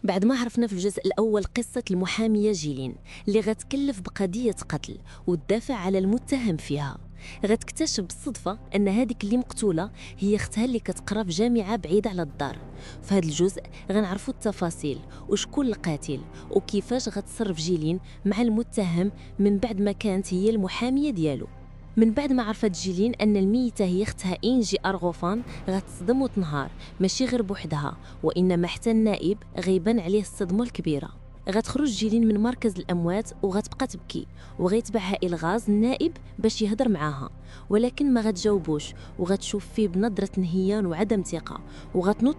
بعد ما عرفنا في الجزء الأول قصة المحامية جيلين اللي غتكلف بقضية قتل وتدافع على المتهم فيها، غتكتشف بالصدفة أن هذيك اللي مقتولة هي اختها اللي كتقرا في جامعة بعيدة على الدار. في هذا الجزء غنعرفوا التفاصيل وشكون القاتل وكيفاش غتصرف جيلين مع المتهم من بعد ما كانت هي المحامية ديالو. من بعد ما عرفت جيلين أن الميتة هي اختها إنجي أرغوفان غتصدم وتنهار، ماشي غير بوحدها وإنما حتى النائب غيبان عليه الصدمة الكبيرة. غتخرج جيلين من مركز الأموات وغتبقى تبكي، وغيتبعها إلغاز النائب باش يهضر معاها، ولكن ما غتجاوبوش وغتشوف فيه بنظرة انهيان وعدم ثقة، وغتنوض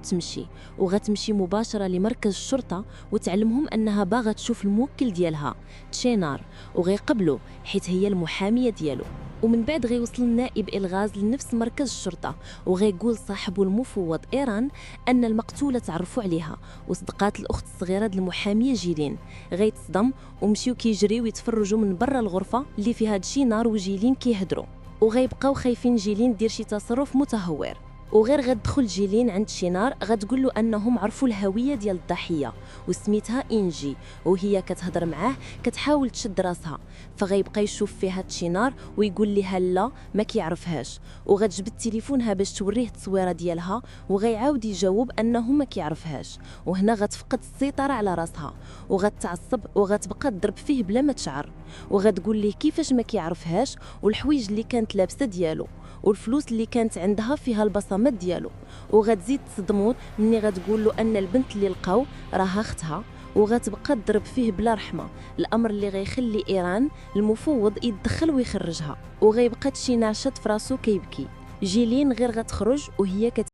تمشي مباشرة لمركز الشرطة وتعلمهم أنها باغا تشوف الموكل ديالها تشينار وغيقبلوا حيت هي المحامية ديالو. ومن بعد غيوصل النائب إلغاز لنفس مركز الشرطة وغيقول صاحبه المفوض إيران أن المقتولة تعرفوا عليها وصدقات الأخت الصغيرة د المحامية جيلين. غيتصدم ومشيو كيجريو يتفرجوا من برا الغرفة اللي فيها تشينار وجيلين كيهضروا، وغيبقاو خايفين جيلين دير شي تصرف متهور. وغير غتدخل جيلين عند شينار غتقول له انهم عرفوا الهويه ديال الضحيه وسميتها انجي، وهي كتهضر معاه كتحاول تشد راسها، فغيبقى يشوف فيها تشينار ويقول لها لا ما كيعرفهاش، وغتجبد تليفونها باش توريه التصويره ديالها وغيعاود يجاوب انه ما كيعرفهاش. وهنا غتفقد السيطره على راسها وغتعصب وغتبقى تضرب فيه بلا ما تشعر، وغتقول ليه كيفاش ما كيعرفهاش والحوايج اللي كانت لابسه ديالو والفلوس اللي كانت عندها فيها البصمات ديالو. وغتزيد تصدمون مني غتقول له ان البنت اللي لقاو راها اختها، وغتبقى تضرب فيه بلا رحمه، الامر اللي غيخلي ايران المفوض يتدخل ويخرجها، وغيبقى تشي ناشط في راسو كيبكي. جيلين غير غتخرج وهي